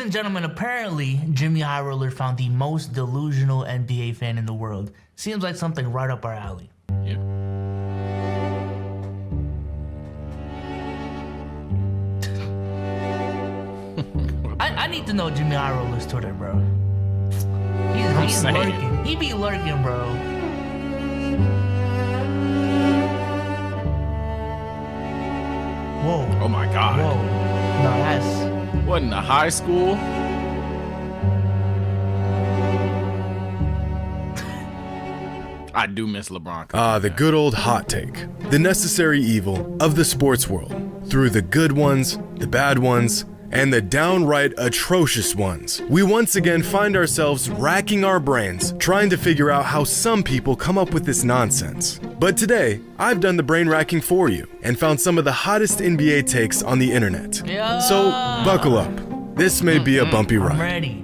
and gentlemen, apparently Jimmy High Roller found the most delusional NBA fan in the world. Seems like something right up our alley. Yeah. I need to know Jimmy High Roller's Twitter, bro. He's lurking. He be lurking, bro. Whoa. Oh my God. Whoa. No, that's... What, in the high school? I do miss LeBron. The good old hot take. The necessary evil of the sports world. Through the good ones, the bad ones, and the downright atrocious ones. We once again find ourselves racking our brains, trying to figure out how some people come up with this nonsense. But today, I've done the brain racking for you, and found some of the hottest NBA takes on the internet. Yeah. So, buckle up. This may be a bumpy ride. I'm ready.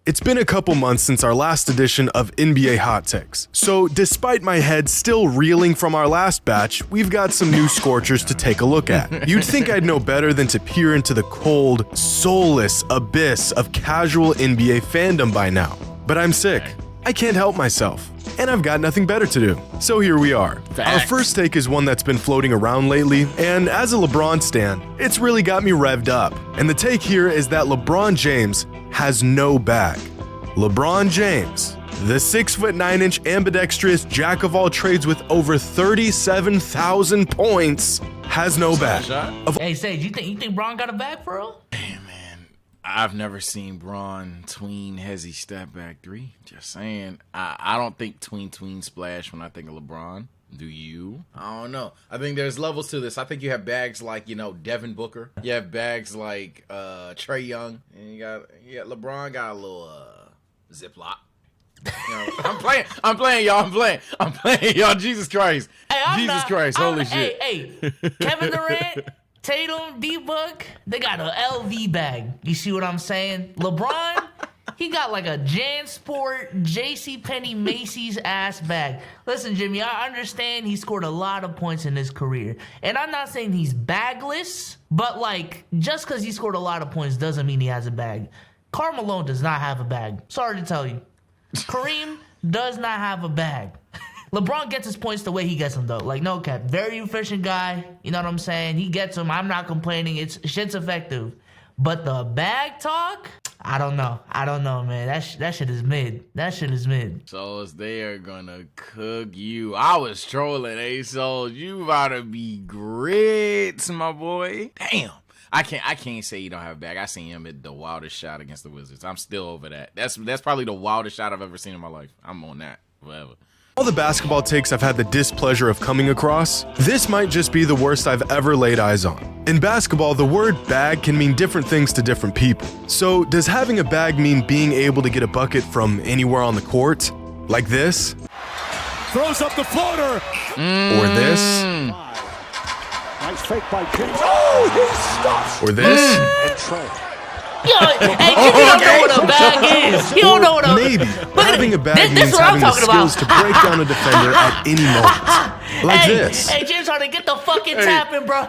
It's been a couple months since our last edition of NBA Hot Takes, so despite my head still reeling from our last batch, we've got some new scorchers to take a look at. You'd think I'd know better than to peer into the cold, soulless abyss of casual NBA fandom by now. But I'm sick. I can't help myself. And I've got nothing better to do. So here we are. Facts. Our first take is one that's been floating around lately, and as a LeBron stan, it's really got me revved up. And the take here is that LeBron James has no bag. LeBron James, the 6'9" ambidextrous jack of all trades with over 37,000 points, has no bag. Hey, Sage, you think Bron got a bag for real? Damn, man. I've never seen Bron tween hezzy step back three. Just saying. I don't think tween splash when I think of LeBron. Do you? I don't know. I think there's levels to this. I think you have bags like, Devin Booker. You have bags like Trae Young. And you got LeBron got a little Ziploc. I'm playing, y'all. Jesus Christ. Hey, Holy shit. Hey, Kevin Durant, Tatum, D-Book, they got an LV bag. You see what I'm saying? LeBron, he got like a JanSport, JCPenney, Macy's ass bag. Listen, Jimmy, I understand he scored a lot of points in his career. And I'm not saying he's bagless, but just because he scored a lot of points doesn't mean he has a bag. Karl Malone does not have a bag. Sorry to tell you. Kareem does not have a bag. LeBron gets his points the way he gets them, though. No cap. Very efficient guy. You know what I'm saying? He gets them. I'm not complaining. Shit's effective. But the bag talk? I don't know, man. That shit is mid. So they are gonna cook you. I was trolling, A-Souls. You about to be grits, my boy. Damn. I can't say he don't have a bag. I seen him at the wildest shot against the Wizards. I'm still over that. That's probably the wildest shot I've ever seen in my life. I'm on that. Whatever. All the basketball takes I've had the displeasure of coming across, this might just be the worst I've ever laid eyes on. In basketball, the word bag can mean different things to different people. So does having a bag mean being able to get a bucket from anywhere on the court? Like this? Throws up the floater. Or this? Nice fake by James. Oh, he stops. Or this? And Trey. Yo, hey, Jimmy don't know what a bag is. He don't know what a... Maybe. Having a bag means having the skills to break down a defender at any moment. Like this. Hey, James Harden, get the fucking tapping, bro.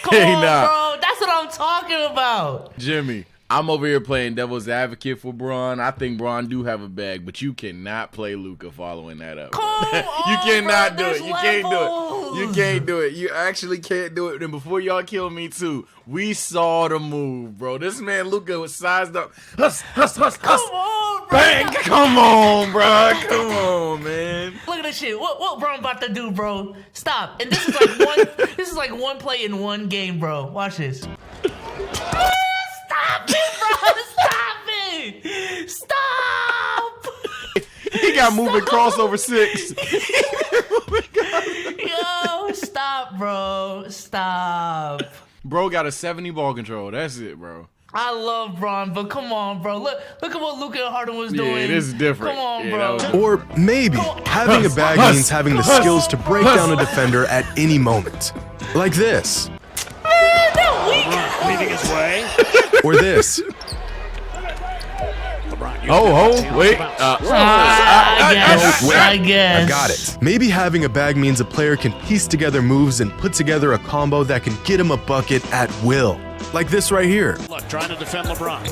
Come on, bro. That's what I'm talking about. Jimmy, I'm over here playing devil's advocate for Bron. I think Bron do have a bag, but you cannot play Luka following that up. You cannot do it. You can't do it. You can't do it. You actually can't do it. And before y'all kill me too, we saw the move, bro. This man Luka was sized up. Come on, bro. Bang! Come on, bro. Come on, man. Look at this shit. What Bron about to do, bro? Stop. And this is like one play in one game, bro. Watch this. Stop it, bro. Stop it. Stop. He got moving crossover 6. Yo, stop, bro. Stop. Bro got a 70 ball control. That's it, bro. I love Bron, but come on, bro. Look at what Luka Harden was doing. Yeah, this is different. Come on, bro. Or maybe having a bag means having the skills to break down a defender at any moment. Like this. Leading his way. Or this. Wait. I guess. I got it. Maybe having a bag means a player can piece together moves and put together a combo that can get him a bucket at will. like this right here. Look, trying to defend LeBron.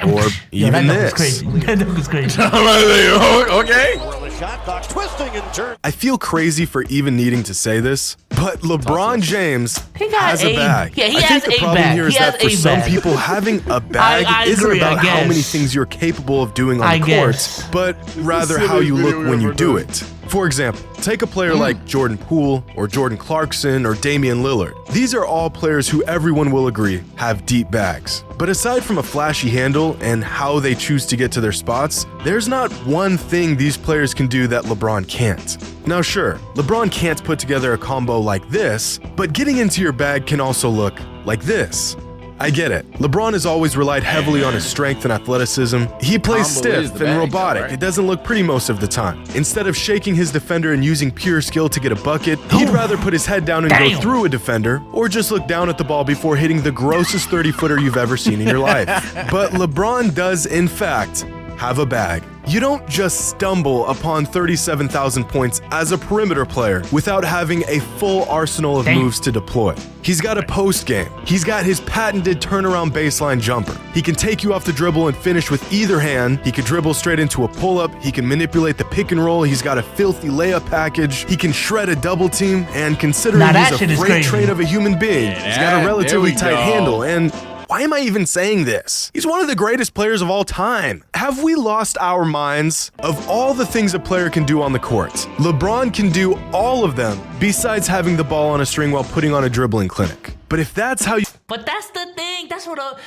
Or even that this. Crazy. That was crazy. Okay. The shot clock twisting and turning. I feel crazy for even needing to say this, but LeBron James He got has a bag. Yeah, he I has think the a problem bag. here is He has that for a some bag. people, having a bag I isn't agree, about I how many guess. things you're capable of doing on I the guess. court, but rather how you look when you do it. For example, take a player like Jordan Poole or Jordan Clarkson or Damian Lillard. These are all players who everyone will agree have deep bags. But aside from a flashy handle and how they choose to get to their spots, there's not one thing these players can do that LeBron can't. Now sure, LeBron can't put together a combo like this, but getting into your bag can also look like this. I get it. LeBron has always relied heavily on his strength and athleticism. He plays Combo is stiff the and bag, robotic. right? It doesn't look pretty most of the time. Instead of shaking his defender and using pure skill to get a bucket, he'd rather put his head down and go Damn. through a defender, or just look down at the ball before hitting the grossest 30-footer you've ever seen in your life. But LeBron does, in fact, have a bag. You don't just stumble upon 37,000 points as a perimeter player without having a full arsenal of Damn. moves to deploy. He's got a post game. He's got his patented turnaround baseline jumper. He can take you off the dribble and finish with either hand. He can dribble straight into a pull-up. He can manipulate the pick and roll. He's got a filthy layup package. He can shred a double team. And considering Now that he's shit a is freight crazy. train of a human being, he's got a there relatively we tight go. handle. And why am I even saying this? He's one of the greatest players of all time. Have we lost our minds? Of all the things a player can do on the court, LeBron can do all of them besides having the ball on a string while putting on a dribbling clinic. But if that's how you But that's the thing. That's what come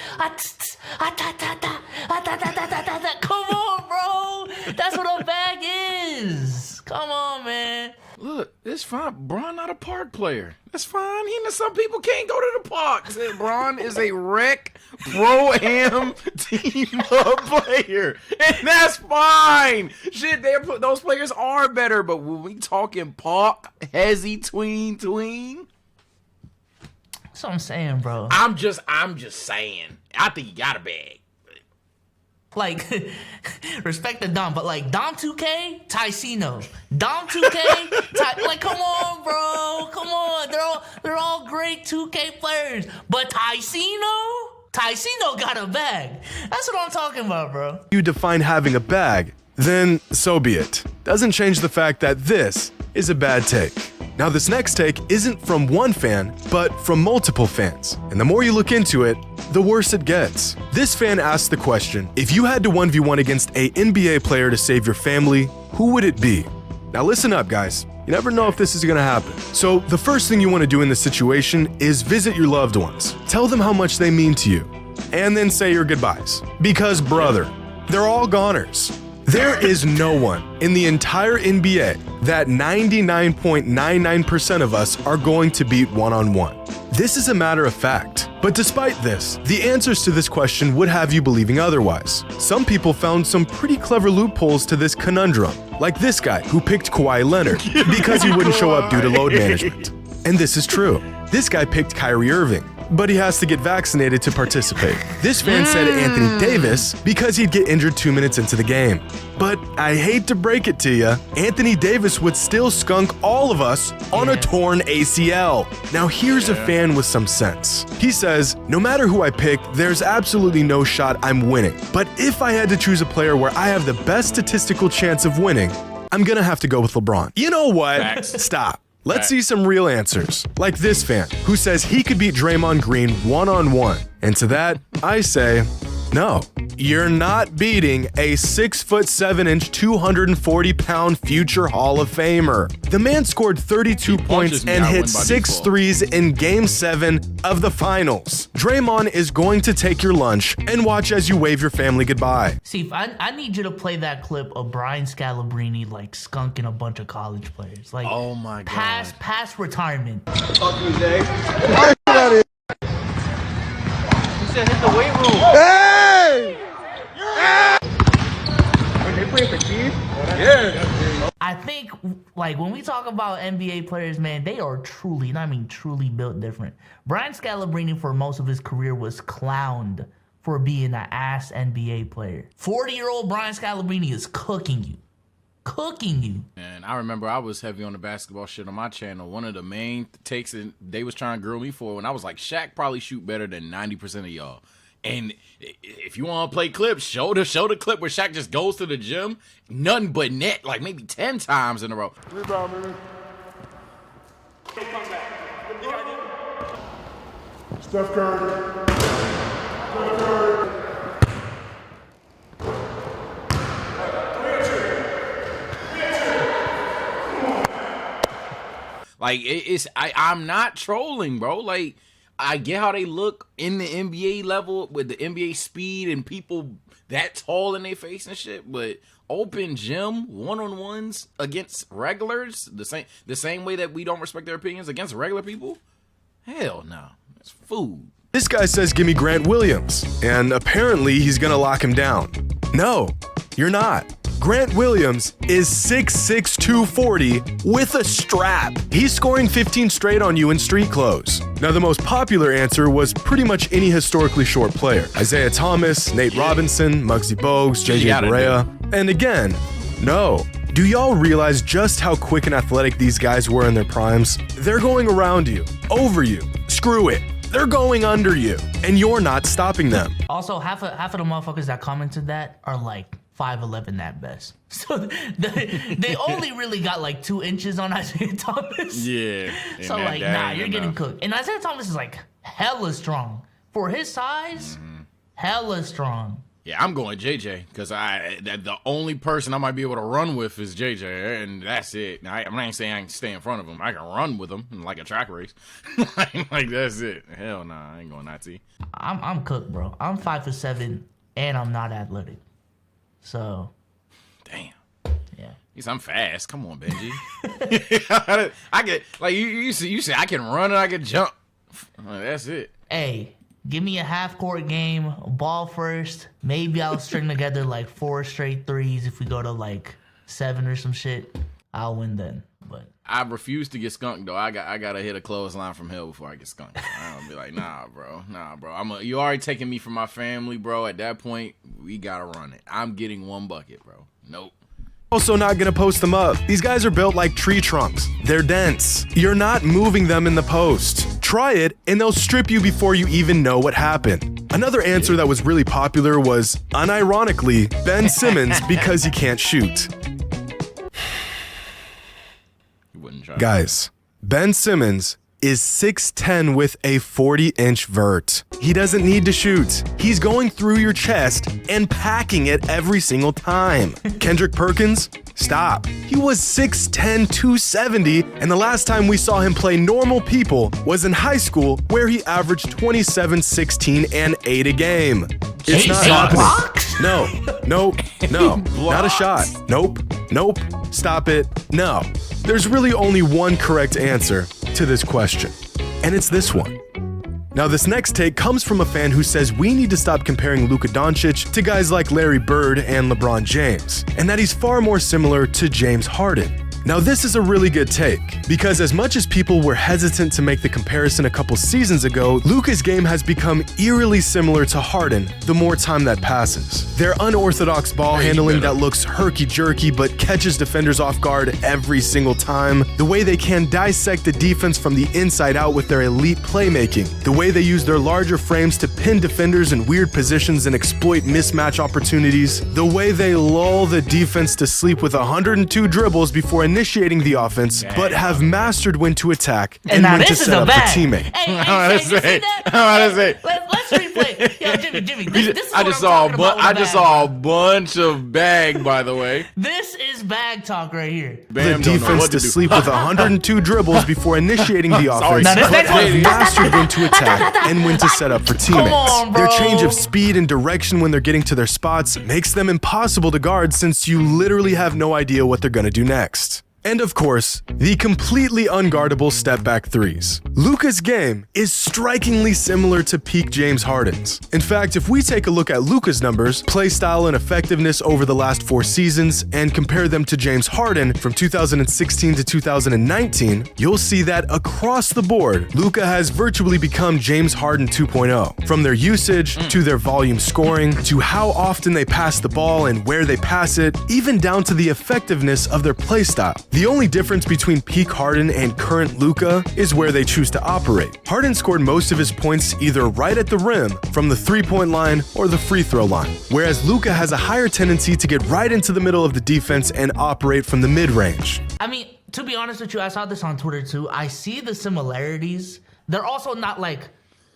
on, bro. That's what a bag is. Come on, man. Look, it's fine. Bron not a park player. That's fine. Some people can't go to the park. Bron is a rec pro-am team up player, and that's fine. Shit, those players are better. But when we talking park, hezzy, tween. That's what I'm saying, bro. I'm just saying. I think you got a bag. Like, respect the Dom, but like Dom 2K, Ticino. Dom 2K, like, come on, bro. Come on. They're all great 2K players. But Ticino got a bag. That's what I'm talking about, bro. define having a bag, then so be it. Doesn't change the fact that this is a bad take. Now, this next take isn't from one fan, but from multiple fans. And the more you look into it, the worse it gets. This fan asked the question, if you had to 1v1 against a NBA player to save your family, who would it be? Now listen up, guys. You never know if this is gonna happen. So the first thing you wanna do in this situation is visit your loved ones. Tell them how much they mean to you. And then say your goodbyes. Because brother, they're all goners. There is no one in the entire NBA that 99.99% of us are going to beat one-on-one. This is a matter of fact. But despite this, the answers to this question would have you believing otherwise. Some people found some pretty clever loopholes to this conundrum, like this guy who picked Kawhi Leonard because he wouldn't show up due to load management. And this is true. This guy picked Kyrie Irving, but he has to get vaccinated to participate. This fan said Anthony Davis because he'd get injured 2 minutes into the game. But I hate to break it to you, Anthony Davis would still skunk all of us on a torn ACL. Now here's a fan with some sense. He says, no matter who I pick, there's absolutely no shot I'm winning. But if I had to choose a player where I have the best statistical chance of winning, I'm gonna have to go with LeBron. You know what? Facts. Stop. Let's see some real answers, like this fan, who says he could beat Draymond Green one-on-one. And to that, I say, no. You're not beating a 6'7" 240-pound future Hall of Famer. The man scored 32 points me, and I hit win by 6 default. threes in Game 7 of the finals. Draymond is going to take your lunch and watch as you wave your family goodbye. See, I need you to play that clip of Brian Scalabrine like skunking a bunch of college players. Like, Oh my God. past retirement. I think, like, when we talk about NBA players, man, they are truly, and I mean truly built different. Brian Scalabrine, for most of his career, was clowned for being an ass NBA player. 40-year-old Brian Scalabrine is cooking you. cooking you. And I remember I was heavy on the basketball shit on my channel. One of the main takes that they was trying to grill me for when I was like, Shaq probably shoot better than 90% of y'all. And if you want to play clips, show the clip where Shaq just goes to the gym, nothing but net, like maybe 10 times in a row. Rebound, man. Steph Curry. Like I'm not trolling, bro. Like I get how they look in the NBA level with the NBA speed and people that tall in their face and shit, but open gym one-on-ones against regulars, the same way that we don't respect their opinions against regular people? Hell no. It's food. This guy says give me Grant Williams, and apparently he's gonna lock him down. No, you're not. Grant Williams is 6'6", 240 with a strap. He's scoring 15 straight on you in street clothes. Now, the most popular answer was pretty much any historically short player. Isaiah Thomas, Nate Robinson, Muggsy Bogues, JJ Barea. And again, no. Do y'all realize just how quick and athletic these guys were in their primes? They're going around you, over you, screw it. They're going under you, and you're not stopping them. Also, half of the motherfuckers that commented that are like 5'11" at best. So they only really got like 2 inches on Isaiah Thomas. Yeah. So like, nah, you're getting cooked. And Isaiah Thomas is like hella strong. For his size, hella strong. Yeah, I'm going JJ because the only person I might be able to run with is JJ, and that's it. Now, I'm not saying I can stay in front of him. I can run with him in like a track race. like that's it. Hell nah, I ain't going Nazi. I'm cooked, bro. I'm 5'7", and I'm not athletic. So, damn. Yeah. I'm fast. Come on, Benji. I get like you say I can run and I can jump. That's it. Hey. Give me a half-court game, ball first. Maybe I'll string together like 4 straight threes. If we go to like 7 or some shit, I'll win then. But I refuse to get skunked though. I gotta hit a clothesline from hell before I get skunked. I'll be like, nah, bro. You already taking me from my family, bro. At that point, we gotta run it. I'm getting 1 bucket, bro. Nope. Also not gonna post them up. These guys are built like tree trunks. They're dense. You're not moving them in the post. Try it and they'll strip you before you even know what happened. Another answer that was really popular was, unironically, Ben Simmons because he can't shoot. Guys, Ben Simmons is 6'10" with a 40-inch vert. He doesn't need to shoot. He's going through your chest and packing it every single time. Kendrick Perkins? Stop. He was 6'10", 270, and the last time we saw him play normal people was in high school, where he averaged 27, 16, and 8 a game. It's not happening. No. Not a shot. Nope. Stop it. No. There's really only one correct answer to this question, and it's this one. Now, this next take comes from a fan who says we need to stop comparing Luka Doncic to guys like Larry Bird and LeBron James, and that he's far more similar to James Harden. Now, this is a really good take, because as much as people were hesitant to make the comparison a couple seasons ago, Luka's game has become eerily similar to Harden the more time that passes. Their unorthodox ball handling that looks herky-jerky but catches defenders off guard every single time, the way they can dissect the defense from the inside out with their elite playmaking, the way they use their larger frames to pin defenders in weird positions and exploit mismatch opportunities, the way they lull the defense to sleep with 102 dribbles before initiating the offense, but have mastered when to attack and when to set up for teammate. Let's replay. Yo, Jimmy, this is I just saw a bunch of bag, by the way. This is bag talk right here. The defense to sleep with 102 dribbles before initiating the offense, but have mastered when to attack and when to set up for teammates. Their change of speed and direction when they're getting to their spots makes them impossible to guard, since you literally have no idea what they're gonna do next. And of course, the completely unguardable step-back threes. Luka's game is strikingly similar to peak James Harden's. In fact, if we take a look at Luka's numbers, play style and effectiveness over the last 4 seasons, and compare them to James Harden from 2016 to 2019, you'll see that across the board, Luka has virtually become James Harden 2.0. From their usage, to their volume scoring, to how often they pass the ball and where they pass it, even down to the effectiveness of their play style. The only difference between peak Harden and current Luka is where they choose to operate. Harden scored most of his points either right at the rim, from the three-point line, or the free throw line, whereas Luka has a higher tendency to get right into the middle of the defense and operate from the mid-range. I mean, to be honest with you, I saw this on Twitter too. I see the similarities. They're also not like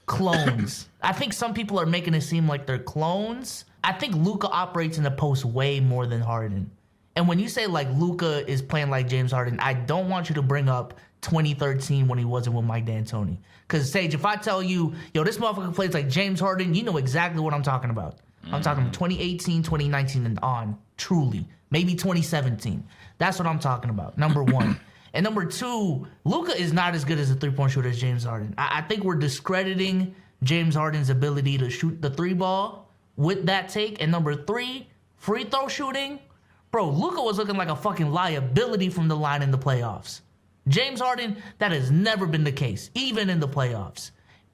clones. I think some people are making it seem like they're clones. I think Luka operates in the post way more than Harden. And when you say like Luka is playing like James Harden, I don't want you to bring up 2013 when he wasn't with Mike D'Antoni. Because Sage, if I tell you, yo, this motherfucker plays like James Harden, you know exactly what I'm talking about. I'm talking about 2018, 2019 and on, truly. Maybe 2017. That's what I'm talking about, number one. And number two, Luka is not as good as a three-point shooter as James Harden. I think we're discrediting James Harden's ability to shoot the three ball with that take. And number three, free throw shooting. Bro, Luka was looking like a fucking liability from the line in the playoffs. James Harden, that has never been the case, even in the playoffs.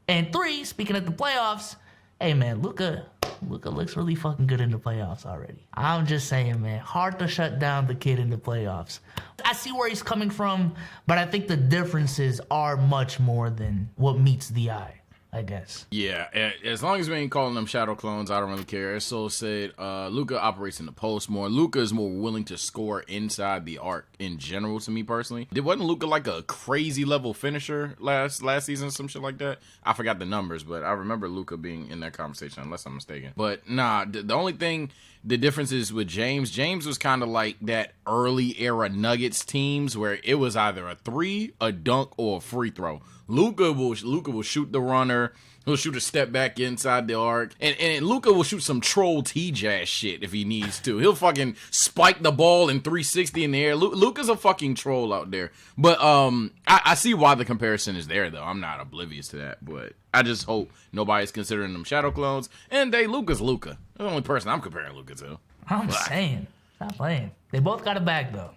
And three, speaking of the playoffs, hey man, Luka looks really fucking good in the playoffs already. I'm just saying, man, hard to shut down the kid in the playoffs. I see where he's coming from, but I think the differences are much more than what meets the eye, I guess. Yeah, as long as we ain't calling them shadow clones, I don't really care. As Sol said, Luka operates in the post more. Luka is more willing to score inside the arc in general, to me personally. Wasn't Luka like a crazy level finisher last season, some shit like that? I forgot the numbers, but I remember Luka being in that conversation, unless I'm mistaken. But nah, the only thing, the difference is with James was kind of like that early era Nuggets teams where it was either a three, a dunk, or a free throw. Luka will shoot the runner. He'll shoot a step back inside the arc. And Luka will shoot some troll T-Jazz shit if he needs to. He'll fucking spike the ball in 360 in the air. Luka's a fucking troll out there. But I see why the comparison is there, though. I'm not oblivious to that. But I just hope nobody's considering them shadow clones. And Luka's Luka. That's the only person I'm comparing Luka to. I'm saying. Stop playing. They both got a bag, though.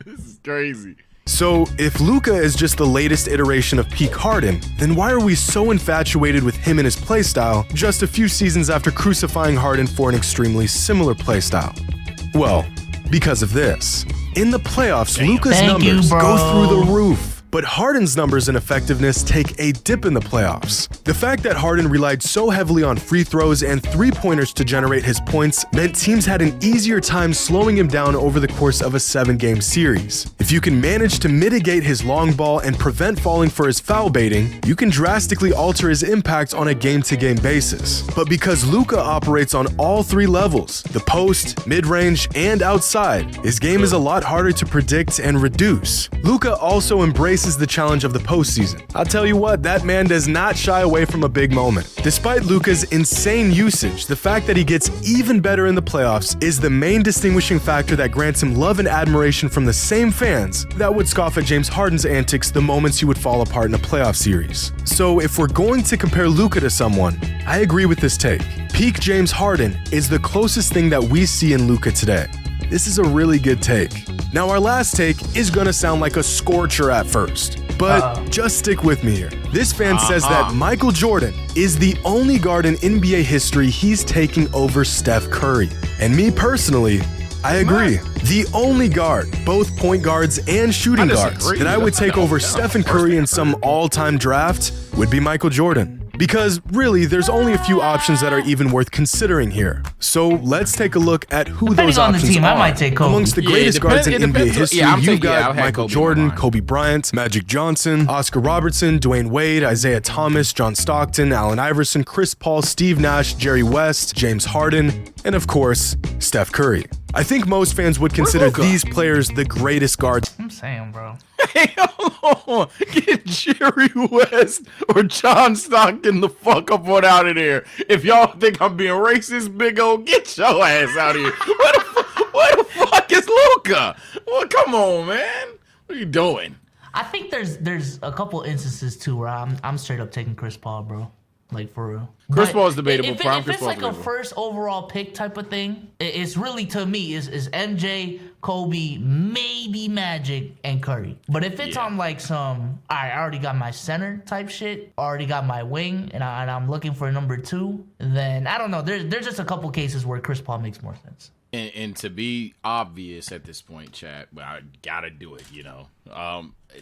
This is crazy. So, if Luka is just the latest iteration of peak Harden, then why are we so infatuated with him and his playstyle just a few seasons after crucifying Harden for an extremely similar playstyle? Well, because of this. In the playoffs, Luka's numbers go through the roof. But Harden's numbers and effectiveness take a dip in the playoffs. The fact that Harden relied so heavily on free throws and three-pointers to generate his points meant teams had an easier time slowing him down over the course of a 7-game series. If you can manage to mitigate his long ball and prevent falling for his foul baiting, you can drastically alter his impact on a game-to-game basis. But because Luka operates on all three levels, the post, mid-range, and outside, his game is a lot harder to predict and reduce. Luka also embraces the challenge of the postseason. I'll tell you what, that man does not shy away from a big moment. Despite Luka's insane usage, the fact that he gets even better in the playoffs is the main distinguishing factor that grants him love and admiration from the same fans that would scoff at James Harden's antics the moments he would fall apart in a playoff series. So if we're going to compare Luka to someone, I agree with this take. Peak James Harden is the closest thing that we see in Luka today. This is a really good take. Now, our last take is gonna sound like a scorcher at first, but just stick with me here. This fan says that Michael Jordan is the only guard in NBA history he's taking over Steph Curry. And me personally, I agree. The only guard, both point guards and shooting guards, that I would take over Stephen Curry in some all-time draft would be Michael Jordan. Because really, there's only a few options that are even worth considering here. So let's take a look at who those options are. I might take Kobe. Amongst the greatest guards in NBA history, you've got Michael Jordan, Kobe Kobe Bryant, Magic Johnson, Oscar Robertson, Dwayne Wade, Isaiah Thomas, John Stockton, Allen Iverson, Chris Paul, Steve Nash, Jerry West, James Harden, and of course, Steph Curry. I think most fans would consider these players the greatest guards. I'm saying, bro. Hey, hold on. Get Jerry West or John Stockton the fuck up on out of there. If y'all think I'm being racist, big O, get your ass out of here. fuck is Luka? Well, come on, man. What are you doing? I think there's a couple instances too where I'm straight up taking Chris Paul, bro. Like for real. Chris But Paul is debatable. If Prime it's Chris Paul is like a debatable. first overall pick type of thing, it's really to me is MJ, Kobe, maybe Magic, and Curry. But if it's on like some, I already got my center type shit, already got my wing, and I'm looking for a number 2, then I don't know. There's just a couple cases where Chris Paul makes more sense. And to be obvious at this point, chat, but I gotta do it,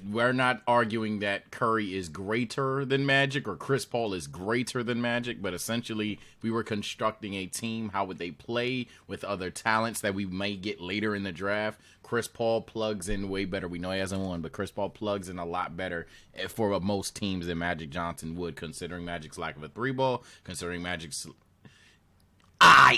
we're not arguing that Curry is greater than Magic or Chris Paul is greater than Magic, but essentially, if we were constructing a team, how would they play with other talents that we may get later in the draft? Chris Paul plugs in way better. We know he hasn't won, but Chris Paul plugs in a lot better for most teams than Magic Johnson would, considering Magic's lack of a 3-ball, considering Magic's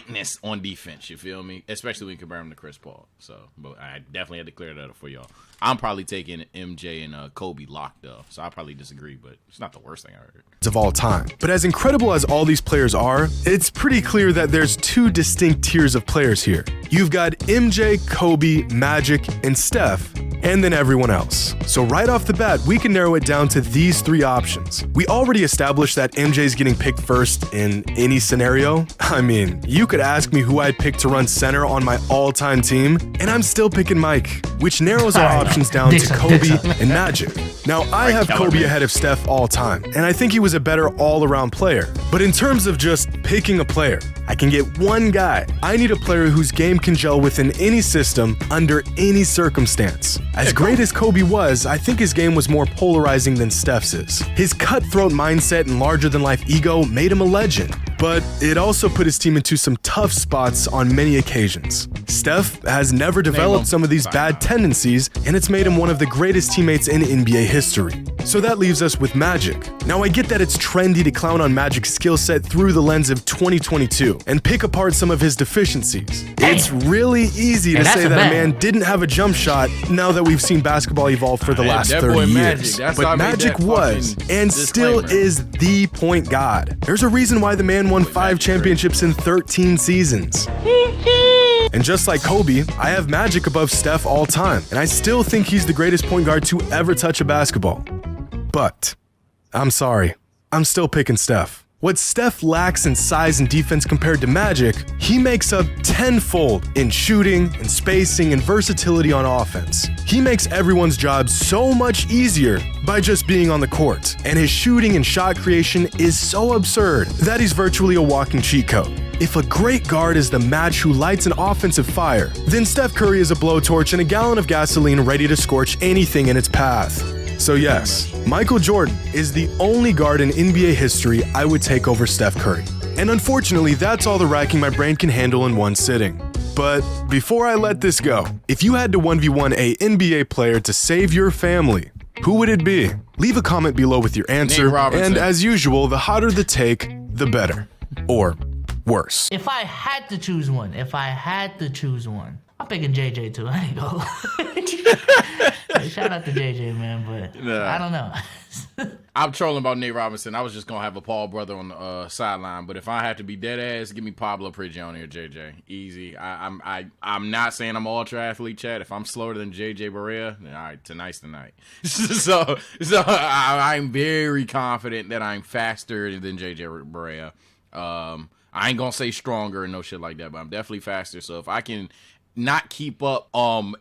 ness on defense, you feel me? Especially when you compare him to Chris Paul. So, but I definitely had to clear that up for y'all. I'm probably taking MJ and Kobe locked up, so I probably disagree, but it's not the worst thing I heard. Of all time. But as incredible as all these players are, it's pretty clear that there's 2 distinct tiers of players here. You've got MJ, Kobe, Magic, and Steph, and then everyone else. So right off the bat, we can narrow it down to these 3 options. We already established that MJ's getting picked first in any scenario. I mean, you could ask me who I'd pick to run center on my all-time team, and I'm still picking Mike, which narrows our options down to Kobe and Magic. Now, I have Kobe ahead of Steph all time, and I think he was a better all-around player. But in terms of just picking a player, I can get one guy. I need a player whose game can gel within any system, under any circumstance. As great as Kobe was, I think his game was more polarizing than Steph's is. His cutthroat mindset and larger-than-life ego made him a legend, but it also put his team into some tough spots on many occasions. Steph has never developed some of these bad tendencies, and it's made him one of the greatest teammates in NBA history. So that leaves us with Magic. Now, I get that it's trendy to clown on Magic's skill set through the lens of 2022 and pick apart some of his deficiencies. It's really easy to say that a man didn't have a jump shot now that we've seen basketball evolve for the last 30 years. But Magic was, and still is, the point god. There's a reason why the man won 5 championships in 13 seasons. And just like Kobe, I have Magic above Steph all time, and I still think he's the greatest point guard to ever touch a basketball. But, I'm sorry, I'm still picking Steph. What Steph lacks in size and defense compared to Magic, he makes up tenfold in shooting and spacing and versatility on offense. He makes everyone's job so much easier by just being on the court, and his shooting and shot creation is so absurd that he's virtually a walking cheat code. If a great guard is the match who lights an offensive fire, then Steph Curry is a blowtorch and a gallon of gasoline ready to scorch anything in its path. So yes, Michael Jordan is the only guard in NBA history I would take over Steph Curry. And unfortunately, that's all the racking my brain can handle in one sitting. But before I let this go, if you had to 1v1 a NBA player to save your family, who would it be? Leave a comment below with your answer, and as usual, the hotter the take, the better. Or worse. If I had to choose one, I'm picking JJ too. I ain't gonna lie. Shout out to JJ, man, but I don't know. I'm trolling about Nate Robinson. I was just gonna have a Paul brother on the sideline, but if I had to be dead ass, give me Pablo Prigioni or JJ. Easy. I'm not saying I'm ultra athlete, Chad. If I'm slower than JJ Barea, then all right, tonight's the night. so I'm very confident that I'm faster than JJ Barea. I ain't gonna say stronger and no shit like that, but I'm definitely faster. So if I can not keep up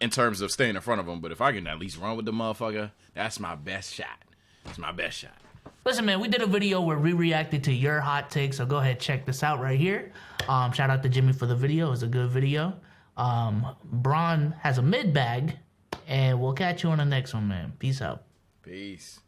in terms of staying in front of him, but if I can at least run with the motherfucker, that's my best shot. It's my best shot. Listen, man, we did a video where we reacted to your hot takes, so go ahead, check this out right here. Shout out to Jimmy for the video. It was a good video. Bron has a mid bag, and we'll catch you on the next one, man. Peace out. Peace.